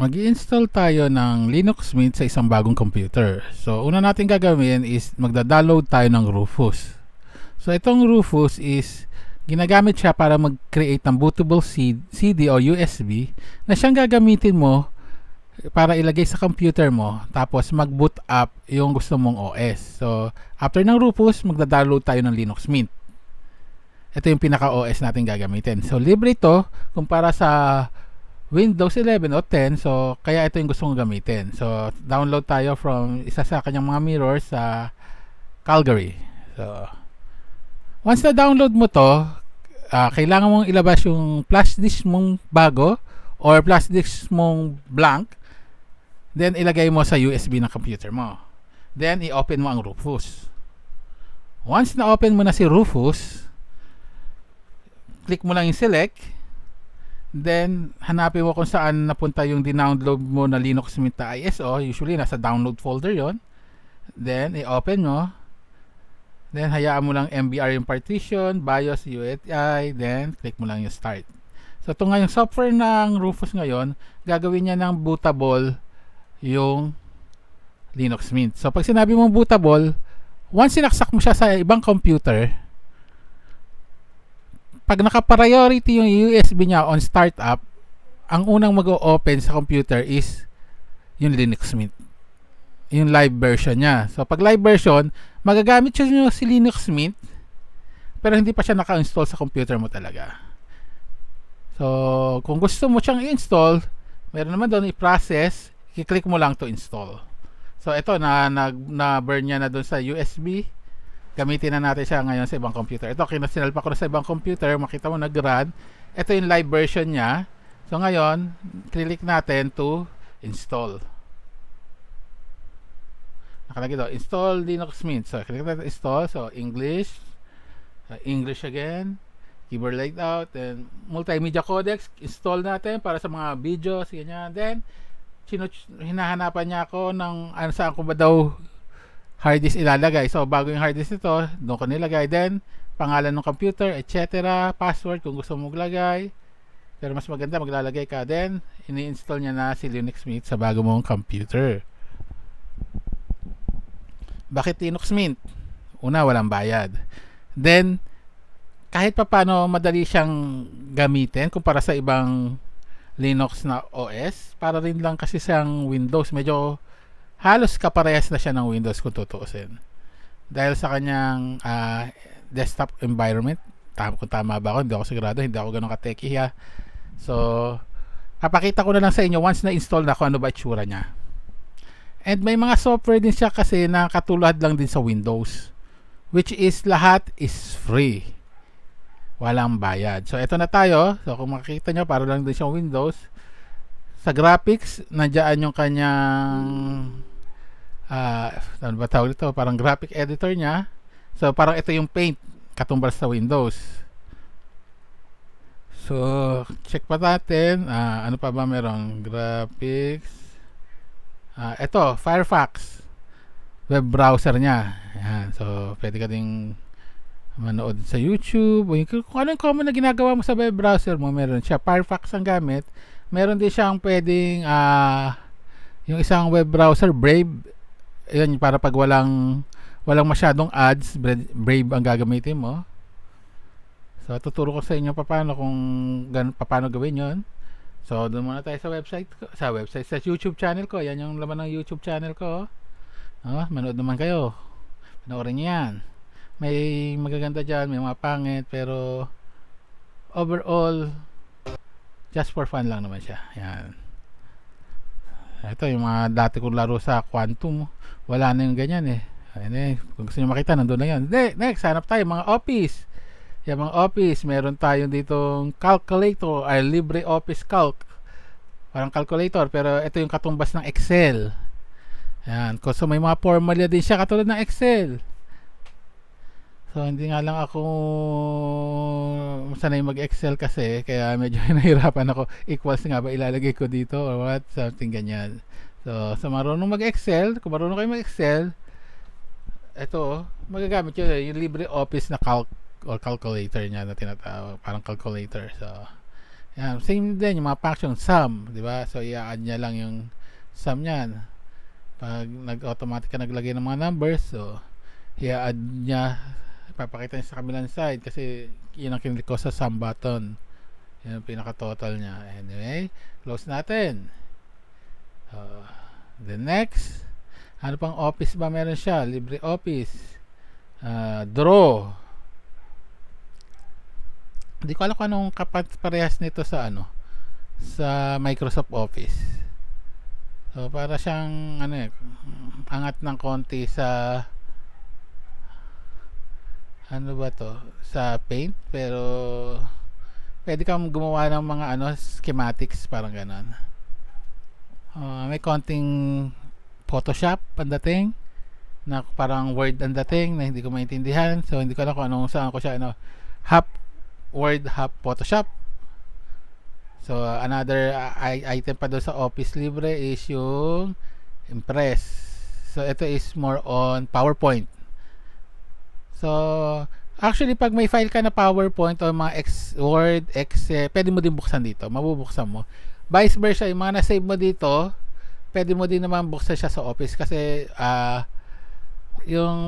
Mag-i-install tayo ng Linux Mint sa isang bagong computer. So, una natin gagawin is magda-download tayo ng Rufus. So, itong Rufus is ginagamit siya para mag-create ng bootable CD o USB na siyang gagamitin mo para ilagay sa computer mo tapos mag-boot up yung gusto mong OS. So, after ng Rufus, magda-download tayo ng Linux Mint. Ito yung pinaka-OS natin gagamitin. So, libre ito kumpara sa Windows 11 o 10, so kaya ito yung gusto kong gamitin. So, download tayo from isa sa kanyang mga mirrors sa Calgary. So, once na download mo to, kailangan mong ilabas yung flash disk mong bago or flash disk mong blank, then ilagay mo sa USB ng computer mo. Then, i-open mo ang Rufus. Once na open mo na si Rufus, click mo lang yung select. Then, hanapin mo kung saan napunta yung dinownload mo na Linux Mint na ISO. Usually, nasa download folder yon. Then, i-open mo. Then, hayaan mo lang MBR yung partition, BIOS, UEFI. Then, click mo lang yung start. So, ito nga yung software ng Rufus ngayon. Gagawin niya ng bootable yung Linux Mint. So, pag sinabi mong bootable, once sinaksak mo siya sa ibang computer, pag naka-priority yung USB niya on startup, ang unang mag-o-open sa computer is yung Linux Mint. Yung live version niya. So, pag live version, magagamit siya si Linux Mint, pero hindi pa siya naka-install sa computer mo talaga. So, kung gusto mo siyang i-install, meron naman doon i-process, i-click mo lang to install. So, ito, na-burn niya na doon sa USB. Gamitin na natin siya ngayon sa ibang computer. Ito, kinasinalpa ko na sa ibang computer. Makita mo, nag-run. Ito yung live version niya. So, ngayon, click natin to install. Nakalagay doon, install Linux Mint. So, click natin install. So, English. English again. Keyboard layout. Then, multimedia codecs. Install natin para sa mga videos. Ganyan. Then, hinahanapan niya ako ng saan ko ba daw hard disk ilalagay. So, bago yung hard disk ito, doon ko nilagay. Then, pangalan ng computer, etc. Password kung gusto mo maglagay. Pero mas maganda, maglalagay ka. Then, ini-install niya na si Linux Mint sa bago mong computer. Bakit Linux Mint? Una, walang bayad. Then, kahit pa paano madali siyang gamitin kumpara sa ibang Linux na OS, para rin lang kasi siyang Windows. Medyo halos kaparehas na siya ng Windows kung tutuusin. Dahil sa kanyang desktop environment, kung tama ba ako, hindi ako sigurado, hindi ako ganun ka-techy ha. So, papakita ko na lang sa inyo once na-install na kung ano ba itsura niya. And may mga software din siya kasi na katulad lang din sa Windows, which is lahat is free. Walang bayad. So, eto na tayo. So, kung makikita nyo, para lang din siyang Windows. Sa graphics, nandiyan yung kanyang ano ba tawag dito? Parang graphic editor niya. So, parang ito yung Paint katumbas sa Windows. So, check pa natin. Ano pa ba meron? Graphics. Ito, Firefox. Web browser niya. Ayan. So, pwede ka ding manood sa YouTube. Kung ano yung common na ginagawa mo sa web browser mo, meron siya. Firefox ang gamit. Meron din siyang pwedeng yung isang web browser, Brave. Yun, para pag walang masyadong ads, Brave ang gagamitin mo. So, tuturo ko sa inyo paano gawin yon. So, doon muna tayo sa YouTube channel ko. Yan yung laman ng YouTube channel ko. Manood naman kayo. Panoorin niyo yan. May magaganda dyan, may mga pangit, pero overall, just for fun lang naman siya. Yan. Ito yung mga dati kong laro sa Quantum. Wala na yung ganyan eh. Ayan eh. Kung gusto nyo makita, nandun na yan. Next, hanap tayo mga Office. Yung mga Office, meron tayo ditong calculator, ay LibreOffice Calc. Parang calculator, pero ito yung katumbas ng Excel. Ayan. So may mga formula din siya katulad ng Excel. So, hindi nga lang ako sanay mag-Excel kasi, kaya medyo nahirapan ako. Equals nga ba ilalagay ko dito or what? Something ganyan. So, sa marunong mag-Excel, kung marunong kayo mag-Excel, ito, magagamit yun, yung LibreOffice na calc or calculator niya na tinatawag, parang calculator. So, Yan, same din yung mga function sum, di ba? So i-add niya lang yung sum niyan. Pag nag-automatic ka naglagay ng mga numbers, so i-add niya, ipapakita niya sa kabilang side kasi yun ang kinlik ko sa sum button. Yan ang pinaka-total niya. Anyway, close natin. The next, ano pang office ba meron siya? LibreOffice. Draw. Hindi ko alam kung anong parehas nito sa sa Microsoft Office. So para siyang angat ng konti sa ano ba to? Sa Paint, pero pwede kang gumawa ng mga schematics parang ganon. May konting Photoshop ang dating na parang Word ang dating na hindi ko maintindihan. So hindi ko alam kung saan ko siya half Word, half Photoshop. So another item pa doon sa Office Libre is yung Impress. So ito is more on PowerPoint. So actually pag may file ka na PowerPoint o mga Word, Excel, pwede mo din buksan dito. Mabubuksan mo. Vice versa, yung mga na-save mo dito, pwede mo din naman buksan siya sa Office kasi yung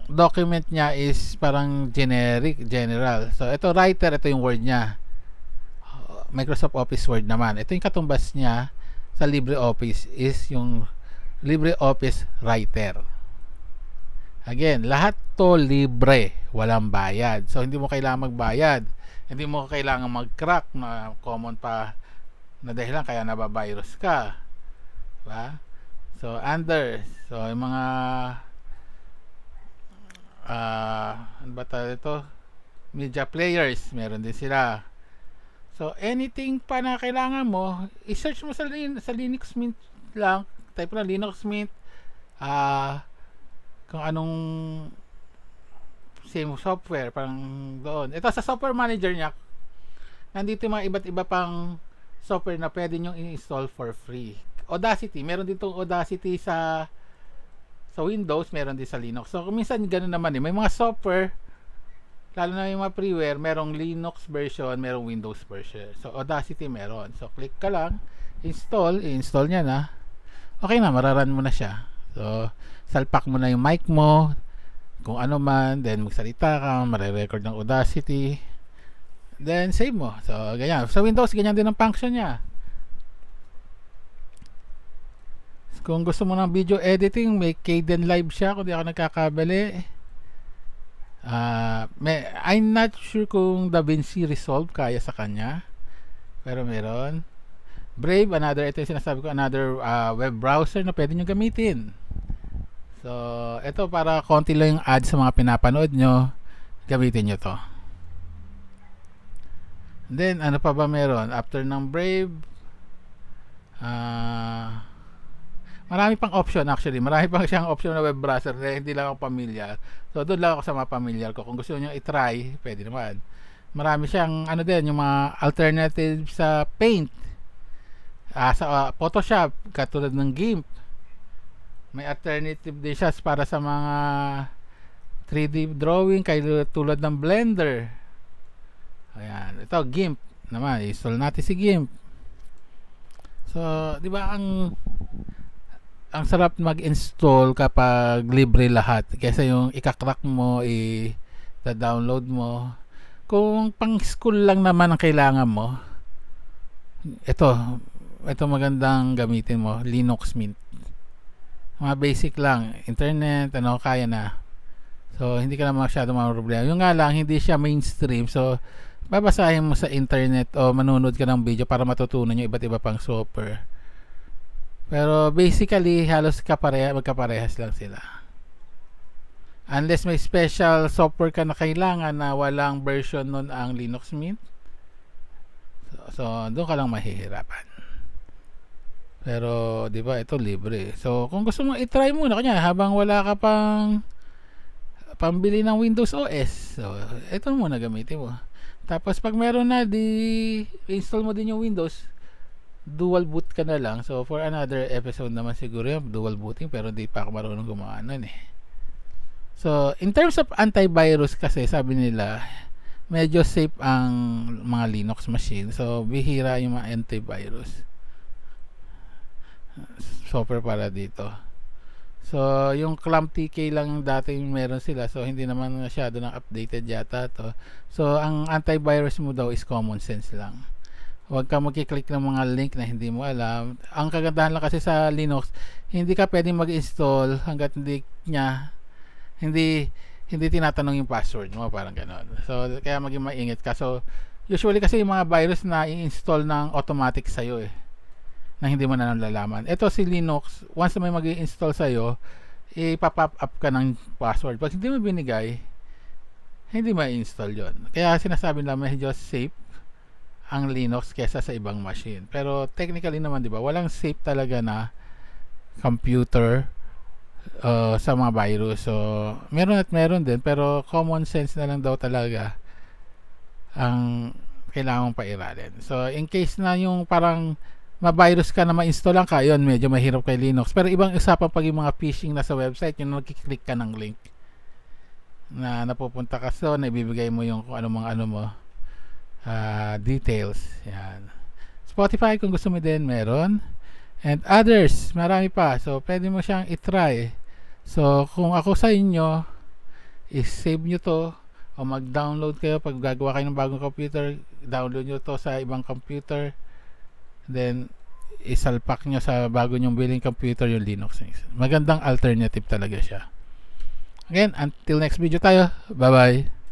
document niya is parang general. So ito writer, ito yung Word niya. Microsoft Office Word naman. Ito yung katumbas niya sa LibreOffice is yung LibreOffice Writer. Again, lahat to libre, walang bayad. So hindi mo kailangan magbayad. Hindi mo kailangan mag-crack na common pa na dahilan kaya nabavirus ka. Diba? So under, so yung mga ano ba ito? Media players, meron din sila. So anything pa na kailangan mo, i-search mo sa Linux Mint lang, type lang Linux Mint, kung anong same software, parang doon. Ito sa software manager niya, nandito yung mga iba't iba pang software na pwede nyo i-install for free. Audacity, meron dito Audacity sa Windows, meron din sa Linux. So minsan ganoon naman may mga software, lalo na yung mga freeware, merong Linux version, merong Windows version. So Audacity meron. So click ka lang, i-install niya na. Okay na, mararan mo na siya. So salpak mo na yung mic mo, kung ano man, then magsalita ka, mare-record ng Audacity, then save mo. So ganyan. Sa Windows, ganyan din ang function niya. Kung gusto mo ng video editing, may Kdenlive siya kung di ako nagkakabali. I'm not sure kung DaVinci Resolve kaya sa kanya, pero meron. Brave, ito yung sinasabi ko, another web browser na pwede nyo gamitin. So ito para konti lang yung ads sa mga pinapanood nyo, gamitin nyo to. And then ano pa ba meron after ng Brave? Marami pang option actually. Marami pang siyang option na web browser na hindi lang ako familiar. So doon lang ako sa mga familiar ko. Kung gusto niyo i-try, pwede naman. Marami siyang din, yung mga alternative sa Paint. Sa Photoshop, katulad ng GIMP. May alternative din siya para sa mga 3D drawing tulad ng Blender. Ayan, ito GIMP naman. Install natin si GIMP. So, di ba ang sarap mag-install kapag libre lahat kaysa yung ika-crack mo, i-download mo. Kung pang school lang naman ang kailangan mo, ito magandang gamitin mo, Linux Mint. Mga basic lang, internet, kaya na. So hindi ka na masyado problema. Yung nga lang, hindi siya mainstream, so babasahin mo sa internet o manonood ka ng video para matutunan yung iba't iba pang software. Pero basically halos magkaparehas lang sila, unless may special software ka na kailangan na walang version nun ang Linux Mint. So doon ka lang mahihirapan. Pero di ba ito libre. So kung gusto mo i-try muna kanya habang wala ka pambili ng Windows OS, so ito muna gamitin mo. Tapos pag meron na, install mo din yung Windows, dual boot ka na lang. So for another episode naman siguro yung dual booting, pero hindi pa ako marunong gumawa nun So in terms of antivirus kasi, sabi nila medyo safe ang mga Linux machine. So, bihira yung mga antivirus software para dito. So, yung Clamp TK lang dating meron sila. So, hindi naman masyado nang updated yata to. So, ang antivirus mo daw is common sense lang. Huwag ka magkiklik ng mga link na hindi mo alam. Ang kagandahan lang kasi sa Linux, hindi ka pwedeng mag-install hanggat hindi tinatanong yung password mo, parang gano'n. So, kaya maging maingat ka. So, usually kasi yung mga virus na i-install ng automatic sa'yo na hindi mo na nalalaman. Ito si Linux, once na may mag-i-install sa'yo, ipapop up ka ng password. Pag hindi mo binigay, hindi ma-install yon. Kaya sinasabi na medyo safe ang Linux kesa sa ibang machine. Pero technically naman, di ba, walang safe talaga na computer sa mga virus. So, meron at meron din, pero common sense na lang daw talaga ang kailangan mong pairalin. So, in case na yung parang ma-virus ka na ma-install lang ka, yun, medyo mahirap kay Linux. Pero ibang usapan pag yung mga phishing na sa website, yung nagkiklik ka ng link na napupunta ka so, na ibibigay mo yung kung ano mo, details. Yan. Spotify, kung gusto mo din, meron. And others, marami pa. So, pwede mo siyang itry. So, kung ako sa inyo, i-save nyo to o mag-download kayo pag gagawa kayo ng bagong computer, download nyo to sa ibang computer. Then, isalpak nyo sa bago nyong billing computer yung Linux. Magandang alternative talaga siya. Again, until next video tayo. Bye-bye.